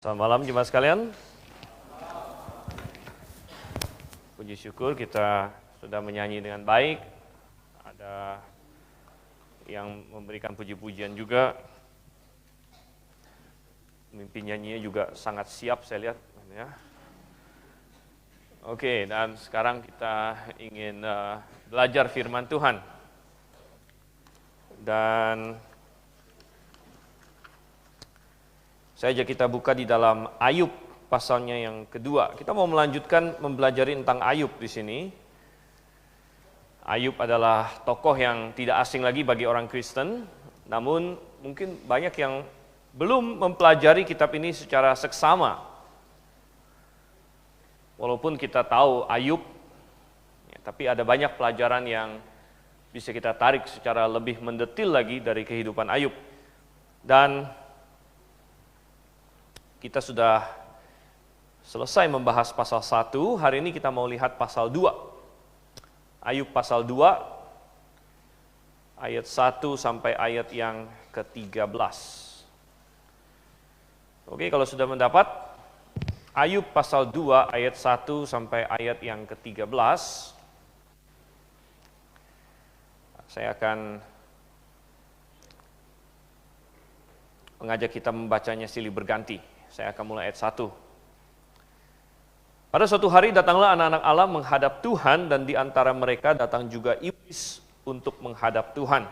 Selamat malam jemaat sekalian. Puji syukur kita sudah menyanyi dengan baik. Ada yang memberikan puji-pujian juga. Pemimpin nyanyinya juga sangat siap saya lihat. Ya. Oke, dan sekarang kita ingin belajar firman Tuhan. Dan saya ajak kita buka di dalam Ayub pasalnya yang kedua. Kita mau melanjutkan mempelajari tentang Ayub di sini. Ayub adalah tokoh yang tidak asing lagi bagi orang Kristen, namun mungkin banyak yang belum mempelajari kitab ini secara seksama. Walaupun kita tahu Ayub, ya, tapi ada banyak pelajaran yang bisa kita tarik secara lebih mendetil lagi dari kehidupan Ayub. Dan kita sudah selesai membahas pasal 1, hari ini kita mau lihat pasal 2. Ayub pasal 2, ayat 1 sampai ayat yang ke-13. Oke, kalau sudah mendapat, Ayub pasal 2 ayat 1 sampai ayat yang ke-13. Saya akan mengajak kita membacanya silih berganti. Saya akan mulai ayat 1. Pada suatu hari datanglah anak-anak Allah menghadap Tuhan, dan di antara mereka datang juga iblis untuk menghadap Tuhan.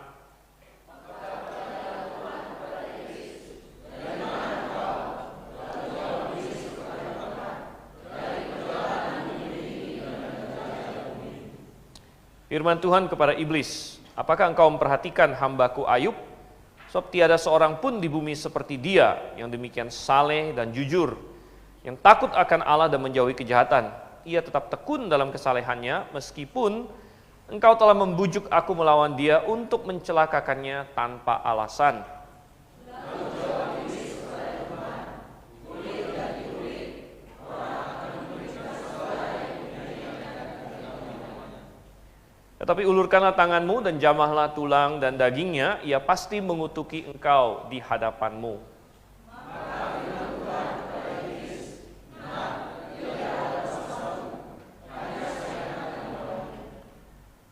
Firman Tuhan kepada iblis, apakah engkau memperhatikan hambaku Ayub? Sebab tiada seorang pun di bumi seperti dia yang demikian saleh dan jujur, yang takut akan Allah dan menjauhi kejahatan. Ia tetap tekun dalam kesalehannya, meskipun engkau telah membujuk aku melawan dia untuk mencelakakannya tanpa alasan. Tetapi ulurkanlah tanganmu dan jamahlah tulang dan dagingnya, ia pasti mengutuki engkau di hadapanmu.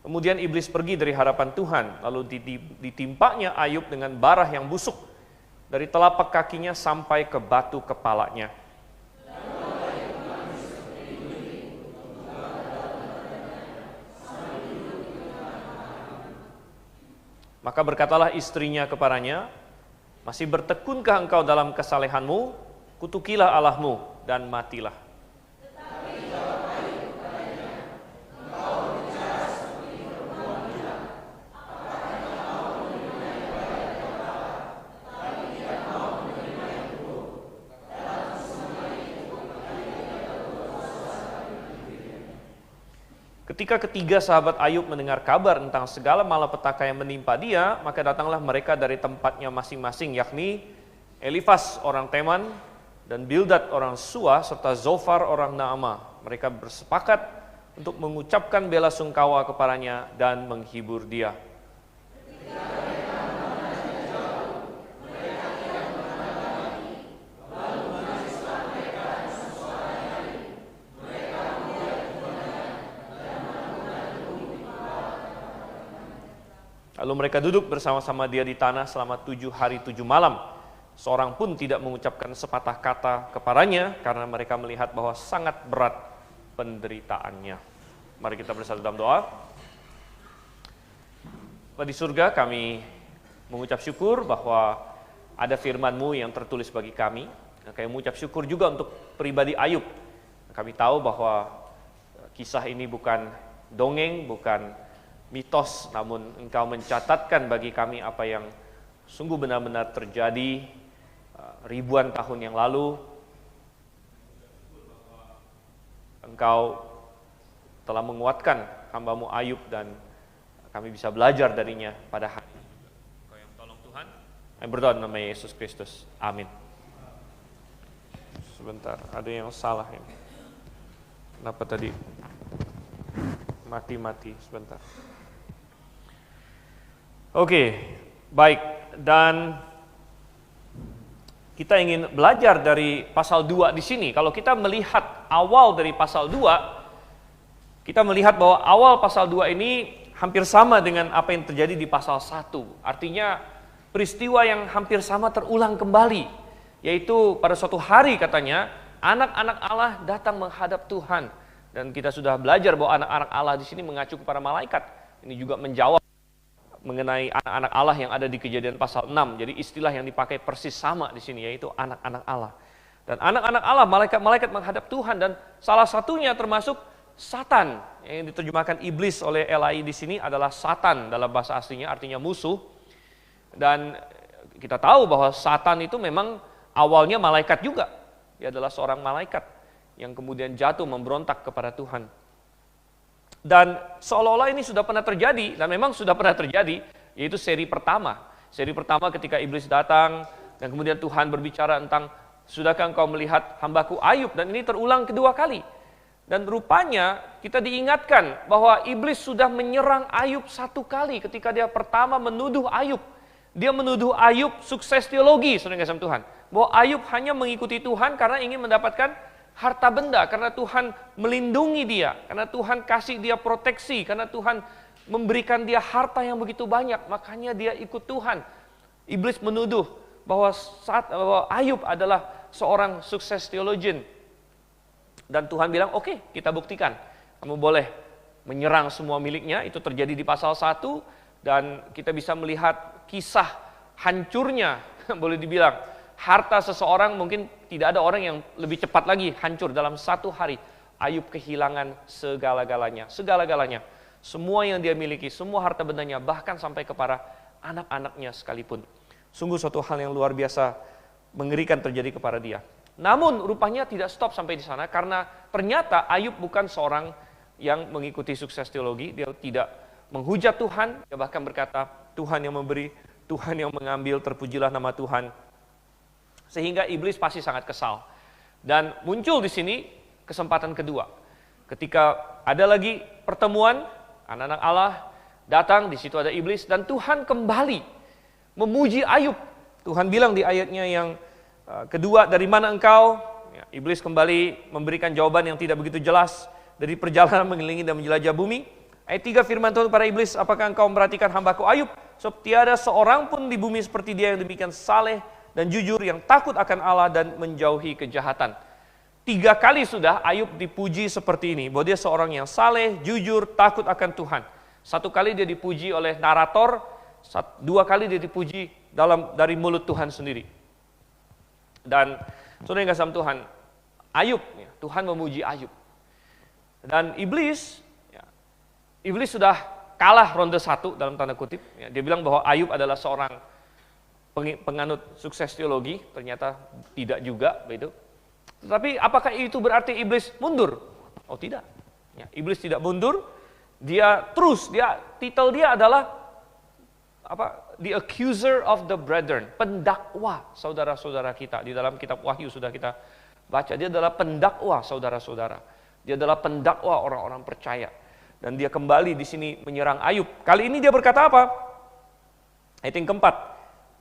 Kemudian iblis pergi dari hadapan Tuhan, lalu ditimpanya Ayub dengan barah yang busuk, dari telapak kakinya sampai ke batu kepalanya. Maka berkatalah istrinya kepadanya, masih bertekunkah engkau dalam kesalehanmu? Kutukilah Allahmu dan matilah. Tetapi jawab Ayub kepadanya, engkau berbicara seperti perempuan gila. Apakah engkau mau menerima yang baik atau apa? Tetapi tidak mau menerima yang buruk. Dalam semua itu ketika ketiga sahabat Ayub mendengar kabar tentang segala malapetaka yang menimpa dia, maka datanglah mereka dari tempatnya masing-masing, yakni Elifas orang Teman dan Bildad orang Sua serta Zofar orang Naamah. Mereka bersepakat untuk mengucapkan bela sungkawa kepadanya dan menghibur dia. Lalu mereka duduk bersama-sama dia di tanah selama 7 hari 7 malam. Seorang pun tidak mengucapkan sepatah kata kepadanya, karena mereka melihat bahwa sangat berat penderitaannya. Mari kita bersatu dalam doa. Bapa di surga, kami mengucap syukur bahwa ada firman-Mu yang tertulis bagi kami. Dan kami mengucap syukur juga untuk pribadi Ayub. Kami tahu bahwa kisah ini bukan dongeng, bukan mitos, namun Engkau mencatatkan bagi kami apa yang sungguh benar-benar terjadi ribuan tahun yang lalu. Engkau telah menguatkan hamba-Mu Ayub dan kami bisa belajar darinya pada hari ini. Engkau yang tolong Tuhan. Kami berdoa dalam nama Yesus Kristus. Amin. Sebentar, ada yang salah ini. Kenapa tadi mati-mati sebentar. Oke, baik. Dan kita ingin belajar dari pasal 2 di sini. Kalau kita melihat awal dari pasal 2, kita melihat bahwa awal pasal 2 ini hampir sama dengan apa yang terjadi di pasal 1. Artinya peristiwa yang hampir sama terulang kembali, yaitu pada suatu hari katanya anak-anak Allah datang menghadap Tuhan. Dan kita sudah belajar bahwa anak-anak Allah di sini mengacu kepada malaikat. Ini juga menjawab mengenai anak-anak Allah yang ada di Kejadian pasal 6. Jadi istilah yang dipakai persis sama di sini, yaitu anak-anak Allah. Dan anak-anak Allah, malaikat-malaikat menghadap Tuhan, dan salah satunya termasuk Satan, yang diterjemahkan iblis oleh LAI di sini adalah Satan dalam bahasa aslinya, artinya musuh. Dan kita tahu bahwa Satan itu memang awalnya malaikat juga. Dia adalah seorang malaikat yang kemudian jatuh memberontak kepada Tuhan. Dan seolah-olah ini sudah pernah terjadi, dan memang sudah pernah terjadi, yaitu seri pertama. Seri pertama ketika iblis datang, dan kemudian Tuhan berbicara tentang, sudahkah engkau melihat hambaku Ayub? Dan ini terulang kedua kali. Dan rupanya kita diingatkan bahwa iblis sudah menyerang Ayub satu kali ketika dia pertama menuduh Ayub. Dia menuduh Ayub sukses teologi, saudara kasih Tuhan. Bahwa Ayub hanya mengikuti Tuhan karena ingin mendapatkan harta benda, karena Tuhan melindungi dia, karena Tuhan kasih dia proteksi, karena Tuhan memberikan dia harta yang begitu banyak, makanya dia ikut Tuhan. Iblis menuduh bahwa Ayub adalah seorang sukses theologian. Dan Tuhan bilang, oke, kita buktikan. Kamu boleh menyerang semua miliknya. Itu terjadi di pasal 1, dan kita bisa melihat kisah hancurnya, boleh dibilang. Harta seseorang mungkin tidak ada orang yang lebih cepat lagi hancur dalam satu hari. Ayub kehilangan segala-galanya. Segala-galanya. Semua yang dia miliki, semua harta bendanya, bahkan sampai kepada anak-anaknya sekalipun. Sungguh suatu hal yang luar biasa mengerikan terjadi kepada dia. Namun rupanya tidak stop sampai di sana, karena ternyata Ayub bukan seorang yang mengikuti sukses teologi. Dia tidak menghujat Tuhan, dia bahkan berkata, Tuhan yang memberi, Tuhan yang mengambil, terpujilah nama Tuhan. Sehingga iblis pasti sangat kesal. Dan muncul di sini kesempatan kedua. Ketika ada lagi pertemuan, anak-anak Allah datang, di situ ada iblis, dan Tuhan kembali memuji Ayub. Tuhan bilang di ayatnya yang kedua, dari mana engkau? Ya, iblis kembali memberikan jawaban yang tidak begitu jelas. Dari perjalanan mengelilingi dan menjelajah bumi. Ayat 3 firman Tuhan kepada iblis, apakah engkau memperhatikan hambaku Ayub? Sebab tiada seorang pun di bumi seperti dia yang demikian saleh dan jujur, yang takut akan Allah dan menjauhi kejahatan. 3 kali sudah Ayub dipuji seperti ini, bahwa dia seorang yang saleh, jujur, takut akan Tuhan. 1 kali dia dipuji oleh narator, 2 kali dia dipuji dari mulut Tuhan sendiri. Dan saudara yang kasih Tuhan, Ayub, Tuhan memuji Ayub. Dan iblis sudah kalah ronde 1 dalam tanda kutip. Dia bilang bahwa Ayub adalah seorang penganut sukses teologi, ternyata tidak juga begitu. Tetapi apakah itu berarti iblis mundur? Oh tidak. Ya, iblis tidak mundur, dia terus, titel dia adalah The accuser of the brethren, pendakwa saudara-saudara kita. Di dalam kitab Wahyu sudah kita baca, dia adalah pendakwa saudara-saudara. Dia adalah pendakwa orang-orang percaya. Dan dia kembali di sini menyerang Ayub. Kali ini dia berkata apa? Ayat yang keempat.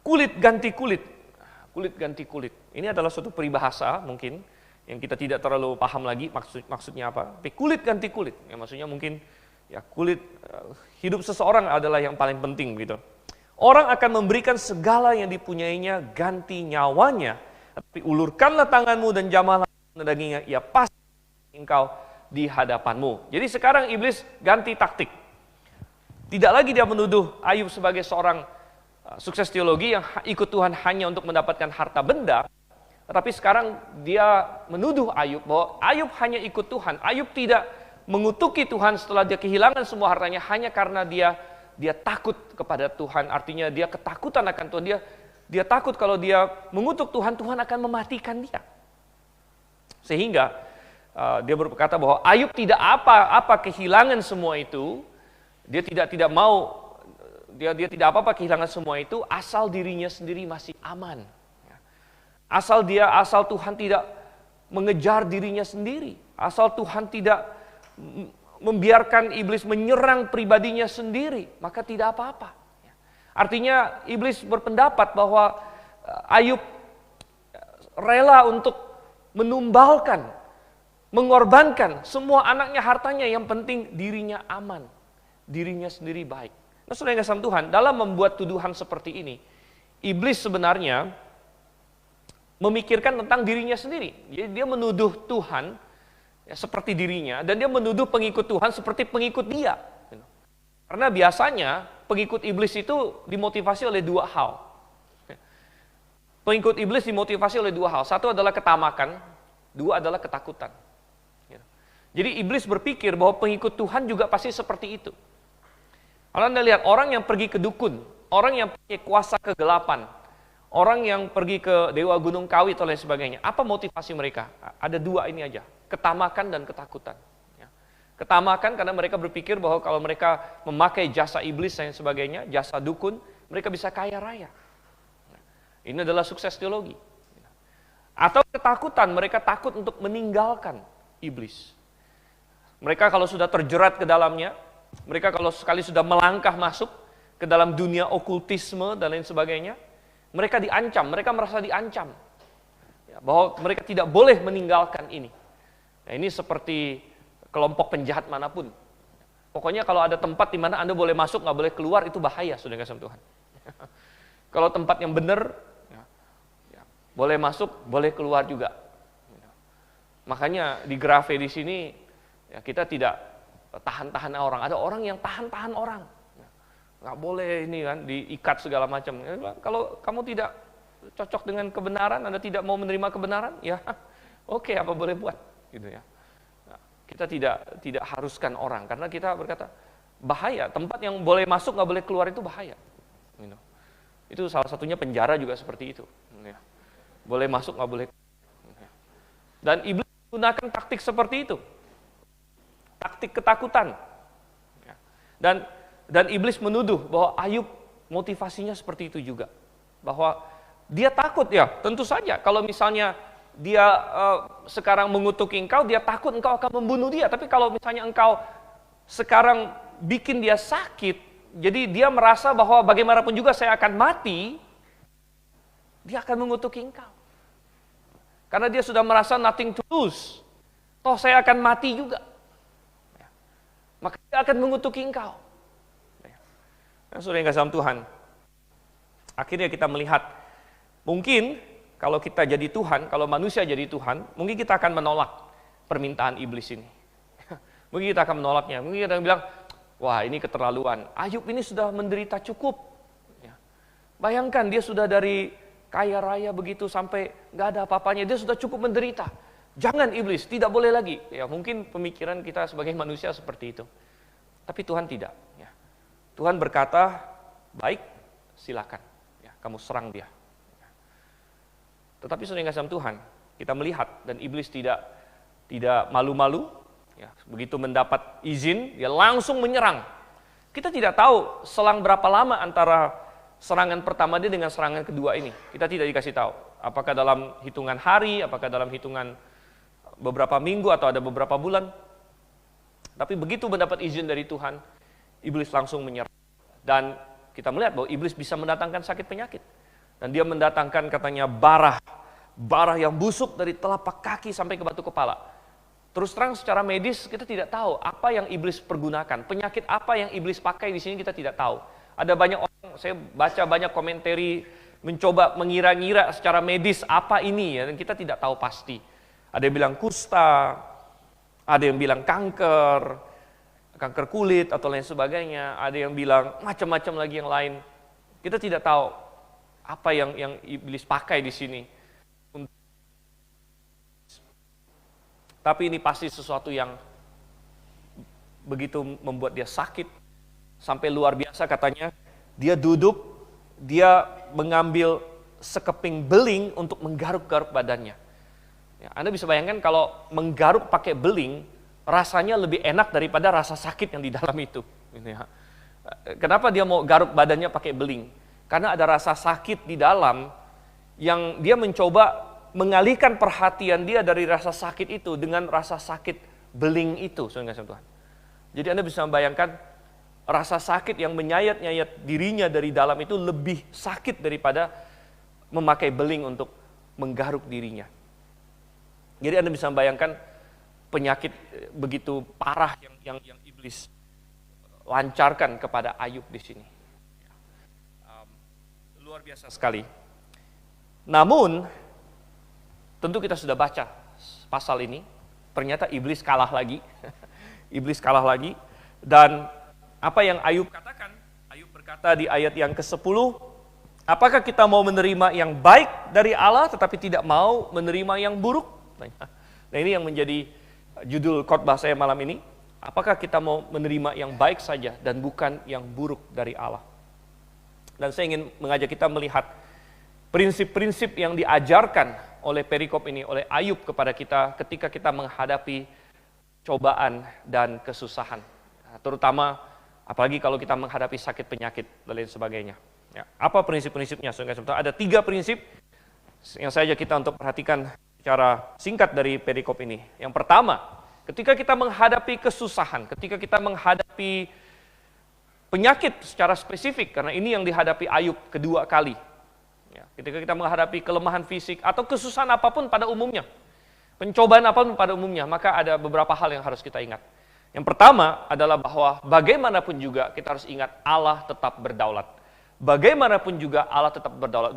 Kulit ganti kulit, kulit ganti kulit. Ini adalah suatu peribahasa mungkin yang kita tidak terlalu paham lagi maksudnya apa. Tapi kulit ganti kulit, ya maksudnya mungkin ya kulit hidup seseorang adalah yang paling penting gitu. Orang akan memberikan segala yang dipunyainya ganti nyawanya. Tapi ulurkanlah tanganmu dan jamahlah dagingnya, ia pasti engkau di hadapanmu. Jadi sekarang iblis ganti taktik. Tidak lagi dia menuduh Ayub sebagai seorang sukses teologi yang ikut Tuhan hanya untuk mendapatkan harta benda, tetapi sekarang dia menuduh Ayub bahwa Ayub hanya ikut Tuhan. Ayub tidak mengutuki Tuhan setelah dia kehilangan semua hartanya hanya karena dia takut kepada Tuhan. Artinya dia ketakutan akan Tuhan. Dia takut kalau dia mengutuk Tuhan, Tuhan akan mematikan dia. Sehingga dia berkata bahwa Ayub tidak apa-apa kehilangan semua itu. Dia tidak mau. Dia tidak apa-apa kehilangan semua itu asal dirinya sendiri masih aman. Asal Tuhan tidak mengejar dirinya sendiri. Asal Tuhan tidak membiarkan iblis menyerang pribadinya sendiri, maka tidak apa-apa. Artinya iblis berpendapat bahwa Ayub rela untuk menumbalkan, mengorbankan semua anaknya, hartanya, yang penting dirinya aman, dirinya sendiri baik. Nah, saudara yang kasih Tuhan, dalam membuat tuduhan seperti ini, iblis sebenarnya memikirkan tentang dirinya sendiri. Jadi dia menuduh Tuhan ya, seperti dirinya, dan dia menuduh pengikut Tuhan seperti pengikut dia. Karena biasanya pengikut iblis itu dimotivasi oleh dua hal. Pengikut iblis dimotivasi oleh dua hal. Satu adalah ketamakan, dua adalah ketakutan. Jadi iblis berpikir bahwa pengikut Tuhan juga pasti seperti itu. Kalau Anda lihat orang yang pergi ke dukun, orang yang punya kuasa kegelapan, orang yang pergi ke Dewa Gunung Kawi atau lain sebagainya, apa motivasi mereka? Ada dua ini aja, ketamakan dan ketakutan. Ketamakan karena mereka berpikir bahwa kalau mereka memakai jasa iblis dan sebagainya, jasa dukun, mereka bisa kaya raya. Ini adalah sukses teologi. Atau ketakutan, mereka takut untuk meninggalkan iblis. Mereka kalau sudah terjerat ke dalamnya, mereka kalau sekali sudah melangkah masuk ke dalam dunia okultisme dan lain sebagainya, mereka diancam, mereka merasa diancam. Bahwa mereka tidak boleh meninggalkan ini. Nah, ini seperti kelompok penjahat manapun. Pokoknya kalau ada tempat di mana Anda boleh masuk, nggak boleh keluar, itu bahaya, saudara kasih Tuhan. Kalau tempat yang benar, ya, boleh masuk, boleh keluar juga. Makanya di Grave di sini, ya, kita tidak tahan-tahan orang. Ada orang yang tahan-tahan orang. Nggak boleh ini kan, diikat segala macam. Kalau kamu tidak cocok dengan kebenaran, Anda tidak mau menerima kebenaran, ya oke, apa boleh buat, gitu ya. Kita tidak haruskan orang, karena kita berkata, bahaya, tempat yang boleh masuk, nggak boleh keluar itu bahaya. Itu salah satunya penjara juga seperti itu. Boleh masuk, nggak boleh keluar. Dan iblis menggunakan taktik seperti itu. Taktik ketakutan. Dan iblis menuduh bahwa Ayub motivasinya seperti itu juga. Bahwa dia takut ya, tentu saja kalau misalnya dia sekarang mengutuki engkau, dia takut engkau akan membunuh dia. Tapi kalau misalnya engkau sekarang bikin dia sakit, jadi dia merasa bahwa bagaimanapun juga saya akan mati, dia akan mengutuki engkau. Karena dia sudah merasa nothing to lose. Toh saya akan mati juga. Maka dia akan mengutuki engkau. Nah, saudara yang kasih dalam Tuhan, akhirnya kita melihat, mungkin kalau kita jadi Tuhan, kalau manusia jadi Tuhan, mungkin kita akan menolak permintaan iblis ini. Mungkin kita akan menolaknya. Mungkin kita akan bilang, wah ini keterlaluan. Ayub ini sudah menderita cukup. Bayangkan dia sudah dari kaya raya begitu sampai nggak ada apa-apanya. Dia sudah cukup menderita. Jangan iblis, tidak boleh lagi. Ya mungkin pemikiran kita sebagai manusia seperti itu. Tapi Tuhan tidak. Ya. Tuhan berkata, baik, silakan. Ya, kamu serang dia. Tetapi saudara yang kasih Tuhan, kita melihat dan iblis tidak malu-malu, ya, begitu mendapat izin, dia langsung menyerang. Kita tidak tahu selang berapa lama antara serangan pertama dia dengan serangan kedua ini. Kita tidak dikasih tahu. Apakah dalam hitungan hari, apakah dalam hitungan beberapa minggu atau ada beberapa bulan. Tapi begitu mendapat izin dari Tuhan, iblis langsung menyerang. Dan kita melihat bahwa iblis bisa mendatangkan sakit penyakit. Dan dia mendatangkan katanya barah yang busuk dari telapak kaki sampai ke batu kepala. Terus terang secara medis kita tidak tahu apa yang iblis pergunakan, penyakit apa yang iblis pakai di sini kita tidak tahu. Ada banyak orang, saya baca banyak komentari mencoba mengira-ngira secara medis apa ini ya, dan kita tidak tahu pasti. Ada yang bilang kusta, ada yang bilang kanker kulit atau lain sebagainya, ada yang bilang macam-macam lagi yang lain. Kita tidak tahu apa yang iblis pakai di sini. Tapi ini pasti sesuatu yang begitu membuat dia sakit sampai luar biasa katanya. Dia duduk, dia mengambil sekeping beling untuk menggaruk-garuk badannya. Ya, Anda bisa bayangkan kalau menggaruk pakai beling, rasanya lebih enak daripada rasa sakit yang di dalam itu. Kenapa dia mau garuk badannya pakai beling? Karena ada rasa sakit di dalam yang dia mencoba mengalihkan perhatian dia dari rasa sakit itu dengan rasa sakit beling itu, saudara Tuhan. Jadi Anda bisa membayangkan rasa sakit yang menyayat-nyayat dirinya dari dalam itu lebih sakit daripada memakai beling untuk menggaruk dirinya. Jadi Anda bisa membayangkan penyakit begitu parah yang iblis lancarkan kepada Ayub di sini. Luar biasa sekali. Namun, tentu kita sudah baca pasal ini, ternyata iblis kalah lagi. Iblis kalah lagi, dan apa yang Ayub katakan? Ayub berkata di ayat yang ke-10, apakah kita mau menerima yang baik dari Allah tetapi tidak mau menerima yang buruk? Nah, ini yang menjadi judul khotbah saya malam ini. Apakah kita mau menerima yang baik saja dan bukan yang buruk dari Allah? Dan saya ingin mengajak kita melihat prinsip-prinsip yang diajarkan oleh perikop ini, oleh Ayub kepada kita ketika kita menghadapi cobaan dan kesusahan. Nah, terutama apalagi kalau kita menghadapi sakit penyakit dan lain sebagainya. Ya, apa prinsip-prinsipnya? Ada 3 prinsip yang saya ajak kita untuk perhatikan secara singkat dari perikop ini. Yang pertama, ketika kita menghadapi kesusahan, ketika kita menghadapi penyakit secara spesifik, karena ini yang dihadapi Ayub kedua kali. Ya, ketika kita menghadapi kelemahan fisik atau kesusahan apapun pada umumnya, pencobaan apapun pada umumnya, maka ada beberapa hal yang harus kita ingat. Yang pertama adalah bahwa bagaimanapun juga kita harus ingat Allah tetap berdaulat. Bagaimanapun juga Allah tetap berdaulat.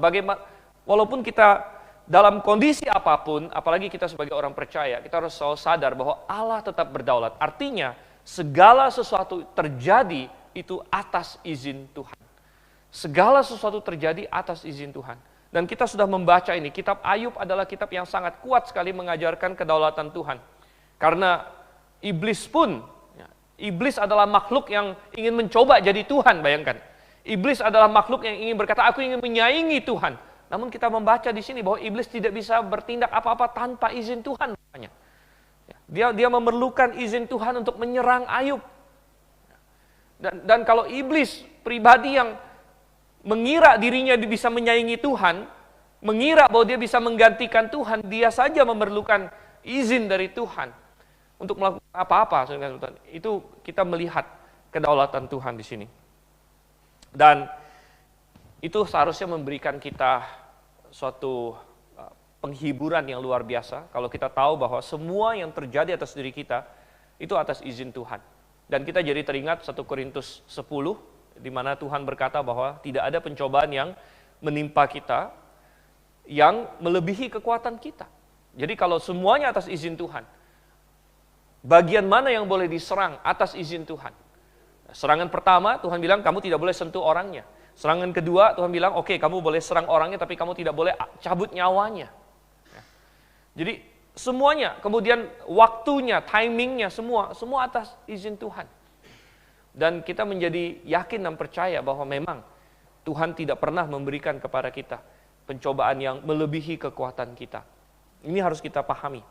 Walaupun kita dalam kondisi apapun, apalagi kita sebagai orang percaya, kita harus selalu sadar bahwa Allah tetap berdaulat. Artinya, segala sesuatu terjadi itu atas izin Tuhan. Segala sesuatu terjadi atas izin Tuhan. Dan kita sudah membaca ini, kitab Ayub adalah kitab yang sangat kuat sekali mengajarkan kedaulatan Tuhan. Karena iblis pun, iblis adalah makhluk yang ingin mencoba jadi Tuhan, bayangkan. Iblis adalah makhluk yang ingin berkata, aku ingin menyaingi Tuhan. Namun kita membaca di sini bahwa iblis tidak bisa bertindak apa-apa tanpa izin Tuhan. Dia memerlukan izin Tuhan untuk menyerang Ayub. Dan kalau iblis pribadi yang mengira dirinya bisa menyaingi Tuhan, mengira bahwa dia bisa menggantikan Tuhan, dia saja memerlukan izin dari Tuhan untuk melakukan apa-apa. Itu kita melihat kedaulatan Tuhan di sini. Dan itu seharusnya memberikan kita suatu penghiburan yang luar biasa kalau kita tahu bahwa semua yang terjadi atas diri kita itu atas izin Tuhan. Dan kita jadi teringat 1 Korintus 10 di mana Tuhan berkata bahwa tidak ada pencobaan yang menimpa kita yang melebihi kekuatan kita. Jadi kalau semuanya atas izin Tuhan, bagian mana yang boleh diserang atas izin Tuhan? Serangan pertama Tuhan bilang kamu tidak boleh sentuh orangnya. Serangan kedua, Tuhan bilang, oke, kamu boleh serang orangnya, tapi kamu tidak boleh cabut nyawanya. Ya. Jadi, semuanya, kemudian waktunya, timingnya, semua atas izin Tuhan. Dan kita menjadi yakin dan percaya bahwa memang Tuhan tidak pernah memberikan kepada kita pencobaan yang melebihi kekuatan kita. Ini harus kita pahami.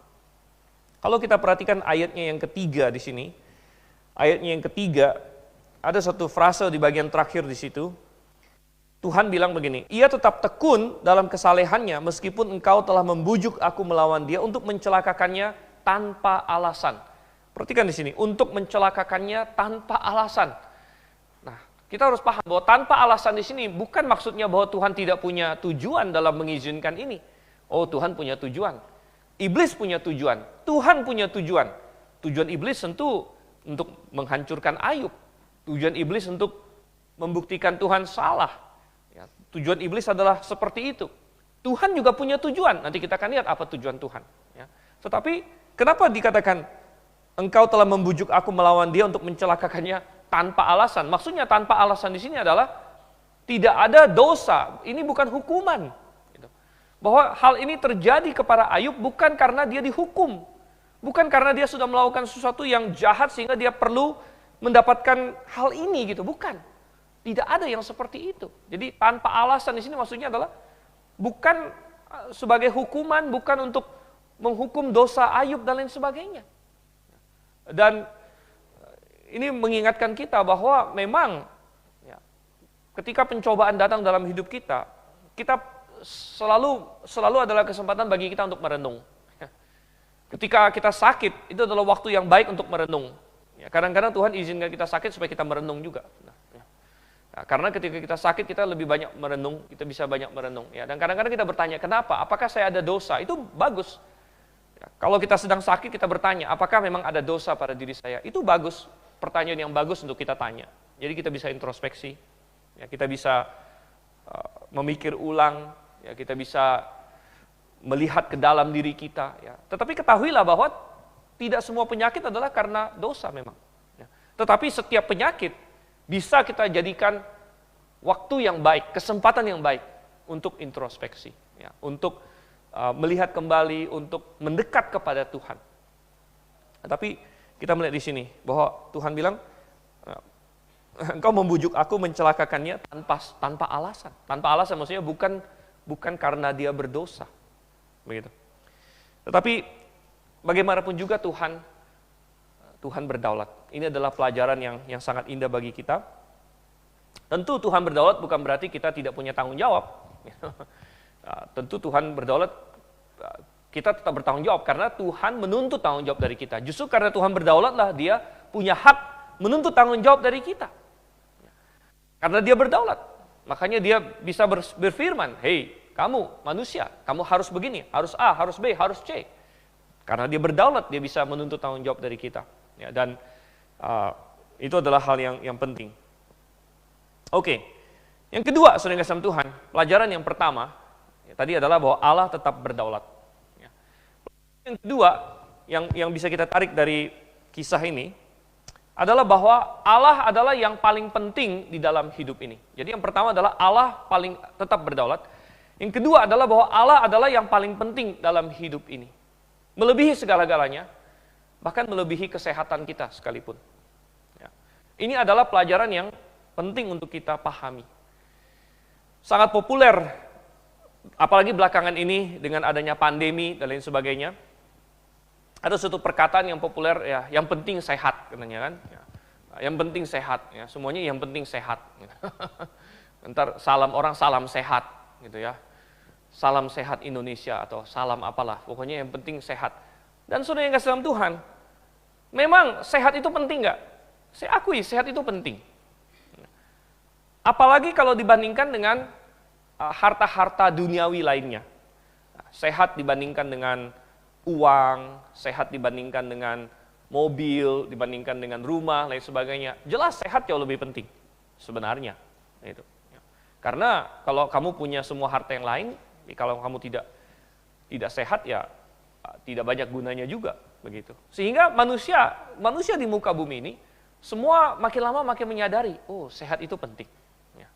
Kalau kita perhatikan ayatnya yang ketiga di sini, ayatnya yang ketiga, ada satu frase di bagian terakhir di situ. Tuhan bilang begini, ia tetap tekun dalam kesalehannya meskipun engkau telah membujuk aku melawan dia untuk mencelakakannya tanpa alasan. Perhatikan di sini, untuk mencelakakannya tanpa alasan. Nah, kita harus paham bahwa tanpa alasan di sini bukan maksudnya bahwa Tuhan tidak punya tujuan dalam mengizinkan ini. Oh, Tuhan punya tujuan. Iblis punya tujuan. Tuhan punya tujuan. Tujuan iblis tentu untuk menghancurkan Ayub. Tujuan iblis untuk membuktikan Tuhan salah. Ya, tujuan iblis adalah seperti itu. Tuhan juga punya tujuan. Nanti kita akan lihat apa tujuan Tuhan. Ya. Tetapi kenapa dikatakan engkau telah membujuk aku melawan dia untuk mencelakakannya tanpa alasan? Maksudnya tanpa alasan di sini adalah tidak ada dosa. Ini bukan hukuman. Gitu. Bahwa hal ini terjadi kepada Ayub bukan karena dia dihukum. Bukan karena dia sudah melakukan sesuatu yang jahat sehingga dia perlu mendapatkan hal ini gitu. Bukan. Tidak ada yang seperti itu. Jadi tanpa alasan di sini maksudnya adalah bukan sebagai hukuman, bukan untuk menghukum dosa Ayub dan lain sebagainya. Dan ini mengingatkan kita bahwa memang ya, ketika pencobaan datang dalam hidup kita selalu adalah kesempatan bagi kita untuk merenung. Ketika kita sakit, itu adalah waktu yang baik untuk merenung. Ya, kadang-kadang Tuhan izinkan kita sakit supaya kita merenung juga. Ya, karena ketika kita sakit, kita lebih banyak merenung, kita bisa banyak merenung. Ya, dan kadang-kadang kita bertanya, kenapa? Apakah saya ada dosa? Itu bagus. Ya, kalau kita sedang sakit, kita bertanya, apakah memang ada dosa pada diri saya? Itu bagus, pertanyaan yang bagus untuk kita tanya. Jadi kita bisa introspeksi, ya, kita bisa memikir ulang, ya, kita bisa melihat ke dalam diri kita. Ya. Tetapi ketahuilah bahwa tidak semua penyakit adalah karena dosa memang. Ya. Tetapi setiap penyakit bisa kita jadikan waktu yang baik, kesempatan yang baik untuk introspeksi, ya, untuk melihat kembali, untuk mendekat kepada Tuhan. Tapi kita melihat di sini bahwa Tuhan bilang, engkau membujuk aku mencelakakannya tanpa alasan. Tanpa alasan maksudnya bukan karena dia berdosa. Begitu. Tetapi bagaimanapun juga Tuhan berdaulat. Ini adalah pelajaran yang sangat indah bagi kita. Tentu Tuhan berdaulat bukan berarti kita tidak punya tanggung jawab. Tentu Tuhan berdaulat, kita tetap bertanggung jawab karena Tuhan menuntut tanggung jawab dari kita. Justru karena Tuhan berdaulatlah dia punya hak menuntut tanggung jawab dari kita. Karena dia berdaulat, makanya dia bisa berfirman, hei kamu manusia, kamu harus begini, harus A, harus B, harus C. Karena dia berdaulat, dia bisa menuntut tanggung jawab dari kita. Ya, dan itu adalah hal yang penting. Oke, yang kedua, saudara kasih Tuhan, pelajaran yang pertama, ya, tadi adalah bahwa Allah tetap berdaulat. Ya. Yang kedua, yang bisa kita tarik dari kisah ini, adalah bahwa Allah adalah yang paling penting di dalam hidup ini. Jadi yang pertama adalah Allah paling tetap berdaulat. Yang kedua adalah bahwa Allah adalah yang paling penting dalam hidup ini. Melebihi segala-galanya, bahkan melebihi kesehatan kita sekalipun. Ya. Ini adalah pelajaran yang penting untuk kita pahami. Sangat populer, apalagi belakangan ini dengan adanya pandemi dan lain sebagainya. Ada suatu perkataan yang populer, ya, yang penting sehat, katanya kan. Ya, yang penting sehat, ya, semuanya yang penting sehat. Ntar salam sehat, gitu ya. Salam sehat Indonesia atau salam apalah, pokoknya yang penting sehat. Dan saudara yang kasih dalam Tuhan, memang sehat itu penting nggak? Saya akui sehat itu penting. Apalagi kalau dibandingkan dengan harta-harta duniawi lainnya. Sehat dibandingkan dengan uang, sehat dibandingkan dengan mobil, dibandingkan dengan rumah, lain sebagainya. Jelas sehat jauh lebih penting sebenarnya. Itu. Karena kalau kamu punya semua harta yang lain, kalau kamu tidak sehat ya tidak banyak gunanya juga begitu. Sehingga manusia di muka bumi ini semua makin lama makin menyadari, oh sehat itu penting. Ya.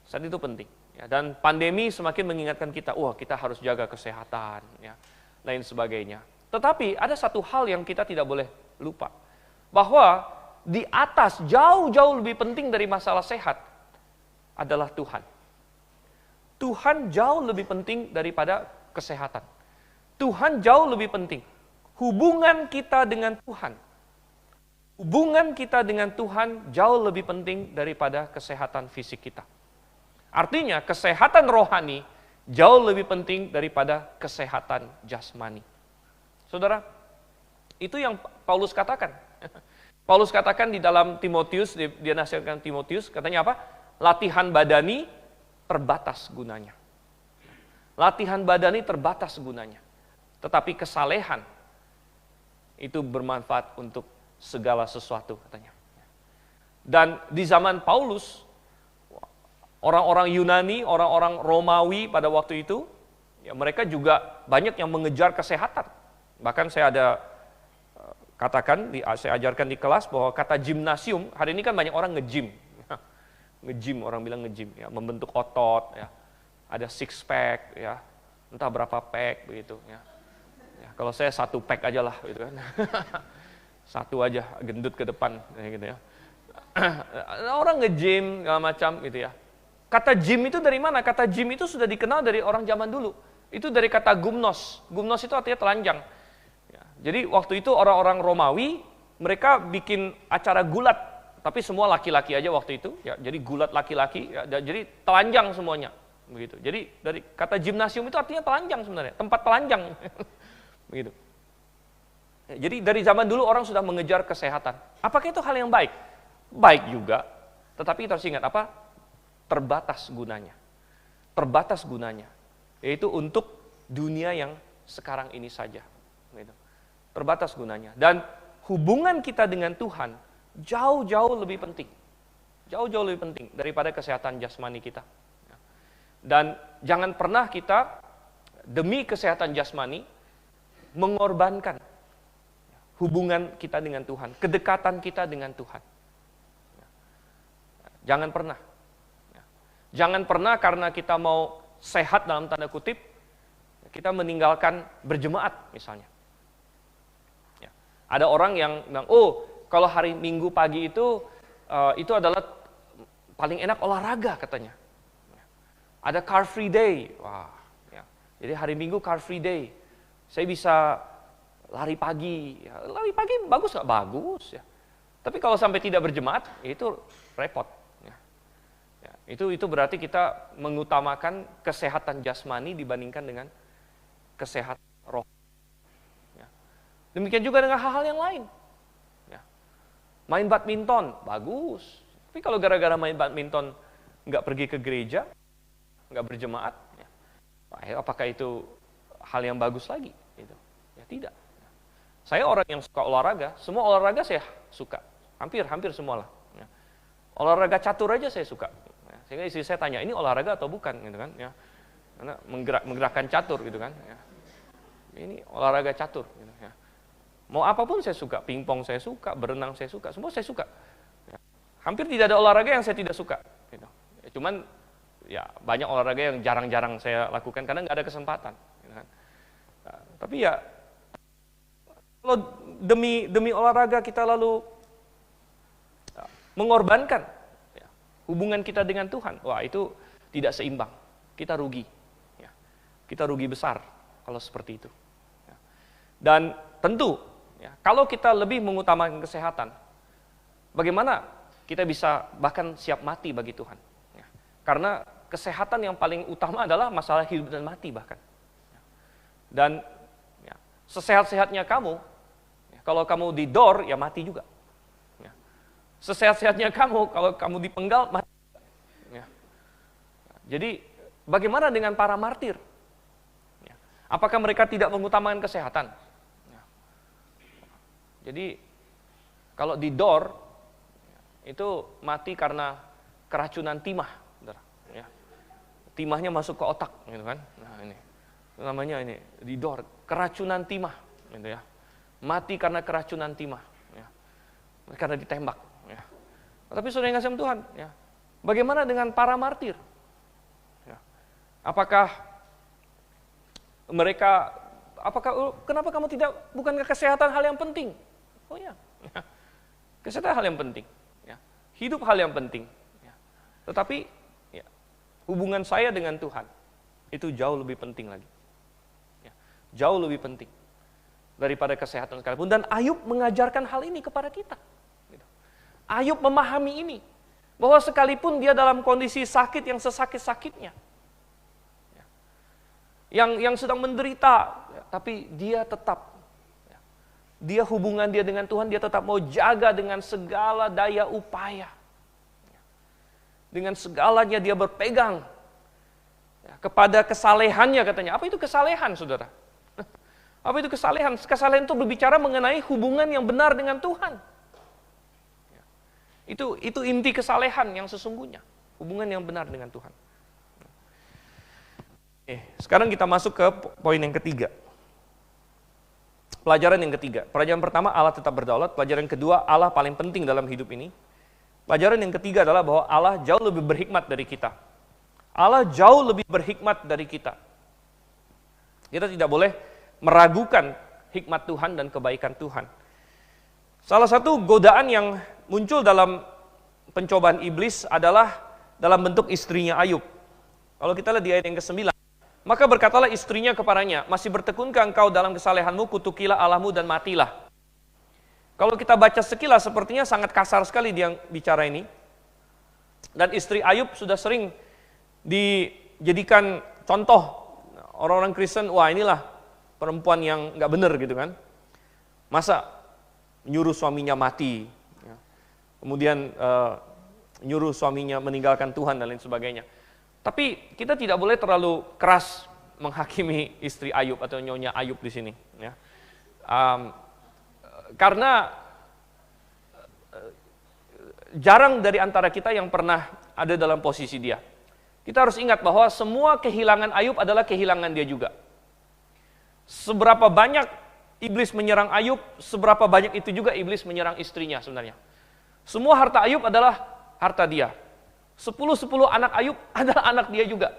Sehat itu penting. Ya. Dan pandemi semakin mengingatkan kita, wah kita harus jaga kesehatan. Ya. Lain sebagainya. Tetapi ada satu hal yang kita tidak boleh lupa. Bahwa di atas jauh-jauh lebih penting dari masalah sehat adalah Tuhan. Tuhan jauh lebih penting daripada kesehatan. Tuhan jauh lebih penting. Hubungan kita dengan Tuhan. Hubungan kita dengan Tuhan jauh lebih penting daripada kesehatan fisik kita. Artinya kesehatan rohani jauh lebih penting daripada kesehatan jasmani. Saudara, itu yang Paulus katakan. Paulus katakan di dalam Timotius, dia nasihatkan Timotius, katanya apa? Latihan badani terbatas gunanya. Latihan badani terbatas gunanya. Tetapi kesalehan itu bermanfaat untuk segala sesuatu, katanya. Dan di zaman Paulus, orang-orang Yunani, orang-orang Romawi pada waktu itu, ya mereka juga banyak yang mengejar kesehatan. Bahkan saya ada katakan, saya ajarkan di kelas bahwa kata gimnasium, hari ini kan banyak orang nge-gym. Nge-gym, orang bilang nge-gym, ya, membentuk otot, ya. Ada six pack, ya, entah berapa pack begitu, ya. Ya, kalau saya 1 pack aja lah, gitu kan. 1 aja, gendut ke depan, gitu ya. Orang nge-gym, segala macam, gitu ya. Kata gym itu dari mana? Kata gym itu sudah dikenal dari orang zaman dulu. Itu dari kata gumnos. Gumnos itu artinya telanjang. Ya, jadi waktu itu orang-orang Romawi, mereka bikin acara gulat. Tapi semua laki-laki aja waktu itu. Ya, jadi gulat laki-laki, ya, jadi telanjang semuanya. Begitu. Jadi dari kata gimnasium itu artinya telanjang sebenarnya. Tempat telanjang. Begitu. Ya, jadi dari zaman dulu orang sudah mengejar kesehatan. Apakah itu hal yang baik? Baik juga. Tetapi kita harus ingat apa? terbatas gunanya. Terbatas gunanya, yaitu untuk dunia yang sekarang ini saja. Gitu. Terbatas gunanya. Dan hubungan kita dengan Tuhan jauh-jauh lebih penting. Jauh-jauh lebih penting daripada kesehatan jasmani kita. Dan jangan pernah kita demi kesehatan jasmani mengorbankan hubungan kita dengan Tuhan, kedekatan kita dengan Tuhan. Jangan pernah. Jangan pernah karena kita mau sehat dalam tanda kutip, kita meninggalkan berjemaat misalnya. Ya. Ada orang yang bilang, oh kalau hari Minggu pagi itu adalah paling enak olahraga katanya. Ada car free day, wah. Ya. Jadi hari Minggu car free day, saya bisa lari pagi. Ya, lari pagi bagus nggak? Bagus ya. Tapi kalau sampai tidak berjemaat, itu repot. Itu berarti kita mengutamakan kesehatan jasmani dibandingkan dengan kesehatan roh. Ya. Demikian juga dengan hal-hal yang lain. Ya. Main badminton, bagus. Tapi kalau gara-gara main badminton nggak pergi ke gereja, nggak berjemaat, ya, apakah itu hal yang bagus lagi? Gitu. Ya tidak. Saya orang yang suka olahraga, semua olahraga saya suka. Hampir semua lah. Ya. Olahraga catur aja saya suka. Sehingga istri saya tanya, ini olahraga atau bukan, gitu kan? Ya, karena menggerakkan catur, gitu kan? Ya. Ini olahraga catur, gitu, ya. Mau apapun saya suka, pingpong saya suka, berenang saya suka, semua saya suka. Ya. Hampir tidak ada olahraga yang saya tidak suka. Gitu. Ya, cuman, ya banyak olahraga yang jarang-jarang saya lakukan karena nggak ada kesempatan. Gitu kan? Nah, tapi ya, kalau demi olahraga kita lalu mengorbankan hubungan kita dengan Tuhan, wah itu tidak seimbang. Kita rugi. Ya. Kita rugi besar kalau seperti itu. Ya. Dan tentu, ya, kalau kita lebih mengutamakan kesehatan, bagaimana kita bisa bahkan siap mati bagi Tuhan? Ya. Karena kesehatan yang paling utama adalah masalah hidup dan mati bahkan. Ya. Dan ya, sesehat-sehatnya kamu, ya, kalau kamu didor, ya mati juga. Sesehat-sehatnya kamu, kalau kamu dipenggal, mati. Ya. Jadi, bagaimana dengan para martir? Ya. Apakah mereka tidak mengutamakan kesehatan? Ya. Jadi, kalau didor, itu mati karena keracunan timah. Ya. Timahnya masuk ke otak, gitu kan? Nah, ini namanya ini didor, keracunan timah, gitu ya. Mati karena keracunan timah, ya. Karena ditembak. Ya. Tapi saudara yang kasih Tuhan, ya, bagaimana dengan para martir? Ya. Apakah mereka, kenapa kamu tidak, bukankah kesehatan hal yang penting? Oh ya, ya. Kesehatan hal yang penting, ya. Hidup hal yang penting. Ya. Tetapi ya, hubungan saya dengan Tuhan itu jauh lebih penting lagi, ya. Jauh lebih penting daripada kesehatan sekalipun. Dan Ayub mengajarkan hal ini kepada kita. Ayub memahami ini, bahwa sekalipun dia dalam kondisi sakit yang sesakit-sakitnya, yang sedang menderita, tapi dia tetap, dia hubungan dia dengan Tuhan, dia tetap mau jaga dengan segala daya upaya. Dengan segalanya dia berpegang kepada kesalehannya katanya. Apa itu kesalehan, saudara? Apa itu kesalehan? Kesalehan itu berbicara mengenai hubungan yang benar dengan Tuhan. Itu inti kesalehan yang sesungguhnya, hubungan yang benar dengan Tuhan. Sekarang kita masuk ke poin yang ketiga. Pelajaran yang ketiga. Pelajaran pertama, Allah tetap berdaulat. Pelajaran kedua, Allah paling penting dalam hidup ini. Pelajaran yang ketiga adalah bahwa Allah jauh lebih berhikmat dari kita. Allah jauh lebih berhikmat dari kita. Kita tidak boleh meragukan hikmat Tuhan dan kebaikan Tuhan. Salah satu godaan yang muncul dalam pencobaan iblis adalah dalam bentuk istrinya Ayub. Kalau kita lihat di ayat yang ke-9, maka berkatalah istrinya kepadanya, masih bertekunkah engkau dalam kesalehanmu, kutukilah Allahmu dan matilah. Kalau kita baca sekilas, sepertinya sangat kasar sekali dia bicara ini. Dan istri Ayub sudah sering dijadikan contoh orang-orang Kristen, wah inilah perempuan yang nggak benar gitu kan. Masa nyuruh suaminya mati, kemudian nyuruh suaminya meninggalkan Tuhan dan lain sebagainya. Tapi kita tidak boleh terlalu keras menghakimi istri Ayub atau nyonya Ayub di sini. Ya. Karena jarang dari antara kita yang pernah ada dalam posisi dia. Kita harus ingat bahwa semua kehilangan Ayub adalah kehilangan dia juga. Seberapa banyak iblis menyerang Ayub, seberapa banyak itu juga iblis menyerang istrinya sebenarnya. Semua harta Ayub adalah harta dia. 10 anak Ayub adalah anak dia juga.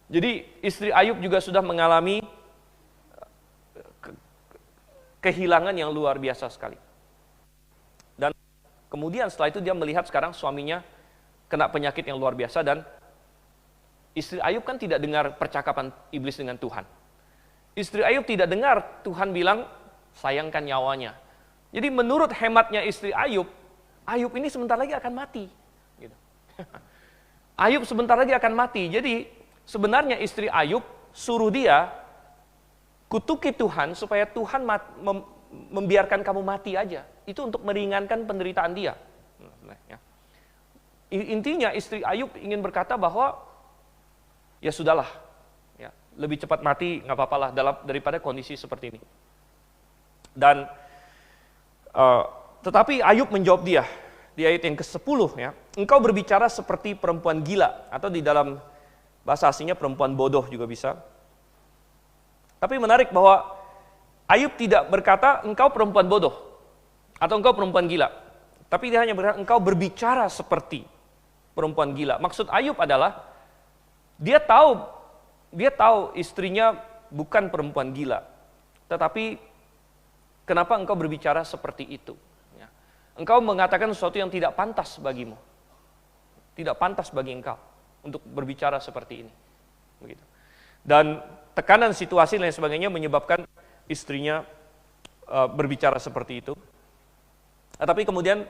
Jadi istri Ayub juga sudah mengalami kehilangan yang luar biasa sekali. Dan kemudian setelah itu dia melihat sekarang suaminya kena penyakit yang luar biasa, dan istri Ayub kan tidak dengar percakapan iblis dengan Tuhan. Istri Ayub tidak dengar Tuhan bilang sayangkan nyawanya. Jadi menurut hematnya istri Ayub, Ayub ini sebentar lagi akan mati. Gitu. Ayub sebentar lagi akan mati. Jadi sebenarnya istri Ayub suruh dia kutuki Tuhan supaya Tuhan membiarkan kamu mati aja. Itu untuk meringankan penderitaan dia. Intinya istri Ayub ingin berkata bahwa ya sudahlah, ya, lebih cepat mati nggak apa-apalah daripada kondisi seperti ini. Dan tetapi Ayub menjawab dia di ayat yang ke-10, ya, engkau berbicara seperti perempuan gila, atau di dalam bahasa aslinya perempuan bodoh juga bisa. Tapi menarik bahwa Ayub tidak berkata engkau perempuan bodoh atau engkau perempuan gila, tapi dia hanya berkata engkau berbicara seperti perempuan gila. Maksud Ayub adalah dia tahu istrinya bukan perempuan gila, tetapi kenapa engkau berbicara seperti itu? Ya. Engkau mengatakan sesuatu yang tidak pantas bagimu, tidak pantas bagi engkau untuk berbicara seperti ini. Begitu. Dan tekanan situasi dan lain sebagainya menyebabkan istrinya berbicara seperti itu. Tapi kemudian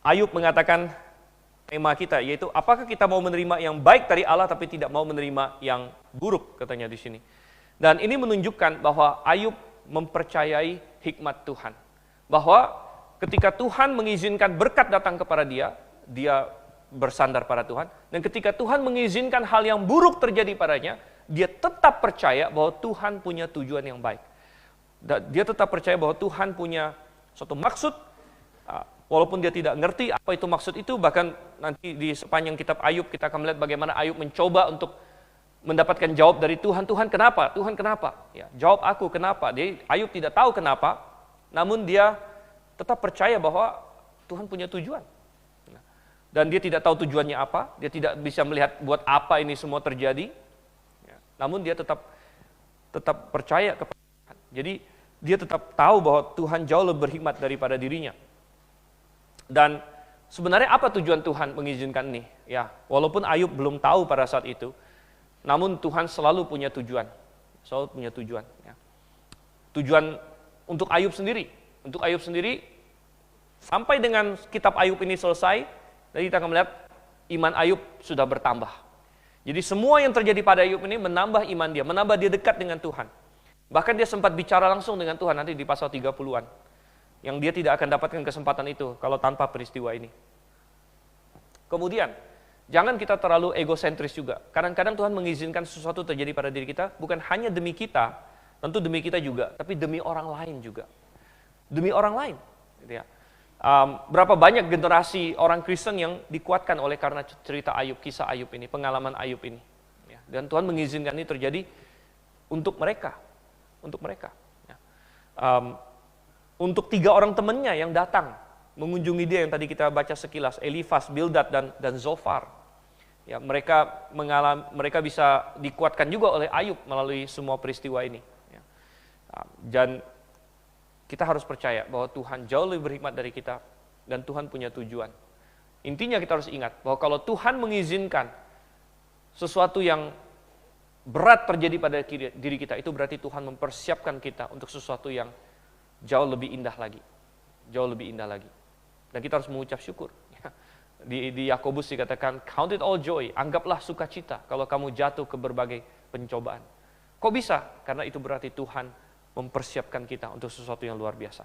Ayub mengatakan tema kita, yaitu apakah kita mau menerima yang baik dari Allah tapi tidak mau menerima yang buruk, katanya di sini. Dan ini menunjukkan bahwa Ayub mempercayai hikmat Tuhan. Bahwa ketika Tuhan mengizinkan berkat datang kepada dia, dia bersandar pada Tuhan. Dan ketika Tuhan mengizinkan hal yang buruk terjadi padanya, dia tetap percaya bahwa Tuhan punya tujuan yang baik. Dan dia tetap percaya bahwa Tuhan punya suatu maksud, walaupun dia tidak ngerti apa itu maksud itu. Bahkan nanti di sepanjang kitab Ayub kita akan melihat bagaimana Ayub mencoba untuk mendapatkan jawab dari Tuhan. Tuhan kenapa? Tuhan kenapa? Ya, jawab aku kenapa? Ayub tidak tahu kenapa, namun dia tetap percaya bahwa Tuhan punya tujuan. Dan dia tidak tahu tujuannya apa, dia tidak bisa melihat buat apa ini semua terjadi. Ya, namun dia tetap percaya kepada Tuhan. Jadi dia tetap tahu bahwa Tuhan jauh lebih berhikmat daripada dirinya. Dan sebenarnya apa tujuan Tuhan mengizinkan ini? Ya, walaupun Ayub belum tahu pada saat itu, namun Tuhan selalu punya tujuan. Selalu punya tujuan. Ya. Tujuan untuk Ayub sendiri. Untuk Ayub sendiri, sampai dengan kitab Ayub ini selesai, jadi kita akan melihat iman Ayub sudah bertambah. Jadi semua yang terjadi pada Ayub ini menambah iman dia, menambah dia dekat dengan Tuhan. Bahkan dia sempat bicara langsung dengan Tuhan nanti di pasal 30-an. Yang dia tidak akan dapatkan kesempatan itu kalau tanpa peristiwa ini. Kemudian, jangan kita terlalu egosentris juga. Kadang-kadang Tuhan mengizinkan sesuatu terjadi pada diri kita, bukan hanya demi kita, tentu demi kita juga, tapi demi orang lain juga. Demi orang lain. Gitu ya. Berapa banyak generasi orang Kristen yang dikuatkan oleh karena cerita Ayub, kisah Ayub ini, pengalaman Ayub ini. Ya. Dan Tuhan mengizinkan ini terjadi untuk mereka. Untuk mereka. Ya. Untuk 3 orang temannya yang datang mengunjungi dia yang tadi kita baca sekilas, Elifas, Bildad, dan Zofar. Ya, mereka bisa dikuatkan juga oleh Ayub melalui semua peristiwa ini. Ya. Dan kita harus percaya bahwa Tuhan jauh lebih berhikmat dari kita dan Tuhan punya tujuan. Intinya kita harus ingat bahwa kalau Tuhan mengizinkan sesuatu yang berat terjadi pada diri kita, itu berarti Tuhan mempersiapkan kita untuk sesuatu yang jauh lebih indah lagi. Jauh lebih indah lagi. Dan kita harus mengucap syukur. Di Yakobus dikatakan, count it all joy, anggaplah sukacita kalau kamu jatuh ke berbagai pencobaan. Kok bisa? Karena itu berarti Tuhan mempersiapkan kita untuk sesuatu yang luar biasa.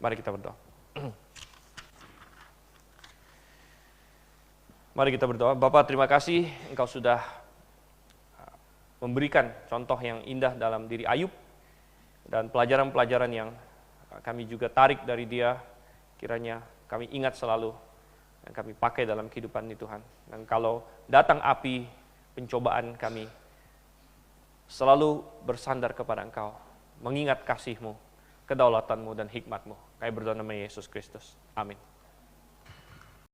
Mari kita berdoa. Mari kita berdoa. Bapa, terima kasih Engkau sudah memberikan contoh yang indah dalam diri Ayub dan pelajaran-pelajaran yang kami juga tarik dari dia. Kiranya kami ingat selalu dan kami pakai dalam kehidupan ini Tuhan. Dan kalau datang api pencobaan, kami selalu bersandar kepada Engkau, mengingat kasih-Mu, kedaulatan-Mu dan hikmat-Mu. Kami berdoa nama Yesus Kristus. Amin.